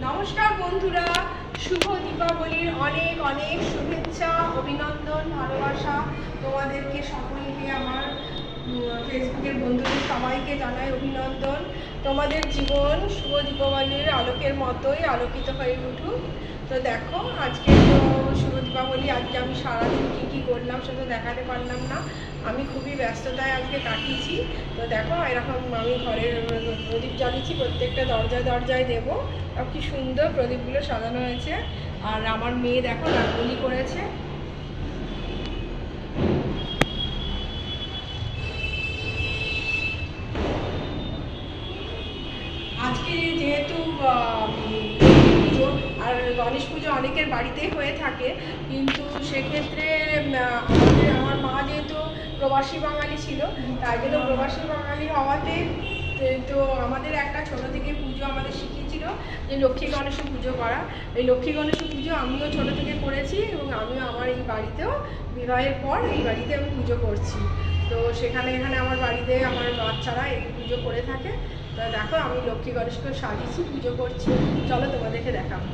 নমস্কার বন্ধুরা, শুভ দীপাবলির অনেক অনেক শুভেচ্ছা, অভিনন্দন, ভালোবাসা তোমাদেরকে সকলকে। আমার ফেসবুকের বন্ধুদের সবাইকে জানাই অভিনন্দন। তোমাদের জীবন শুভ দীপাবলির আলোকের মতোই আলোকিত হয়ে উঠুক। তো দেখো, আজকে তো শুভ দীপাবলি। আজকে আমি সারাদিন কী কী করলাম সেটা দেখাতে পারলাম না, আমি খুবই ব্যস্ততায় আজকে কাটিয়েছি। তো দেখো, এরকম আমি ঘরের প্রদীপ জ্বালিয়েছি, প্রত্যেকটা দরজায় দরজায় দেবো। আর কি সুন্দর প্রদীপগুলো সাজানো হয়েছে। আর আমার মেয়ে দেখো রাঙ্গোলি করেছে। আজকে যেহেতু পুজো আর গণেশ পুজো অনেকের বাড়িতেই হয়ে থাকে, কিন্তু সেক্ষেত্রে আমার মা যেহেতু প্রবাসী বাঙালি ছিল, তাই জন্য প্রবাসী বাঙালি হওয়াতে তো আমাদের একটা ছোটো থেকে পুজো আমাদের শিখিয়েছিল যে লক্ষ্মী গণেশ পুজো করা। এই লক্ষ্মী গণেশ পুজো আমিও ছোটো থেকে করেছি, এবং আমিও আমার এই বাড়িতেও বিবাহের পর এই বাড়িতে আমি পুজো করছি। তো এখানে আমার বাড়িতে আমার বাচ্চারা এই পুজো করে থাকে। তো দেখো, আমি লক্ষ্মী গণেশকে সাজিয়েছি, পুজো করছি। চলো তোমাদেরকে দেখাবো।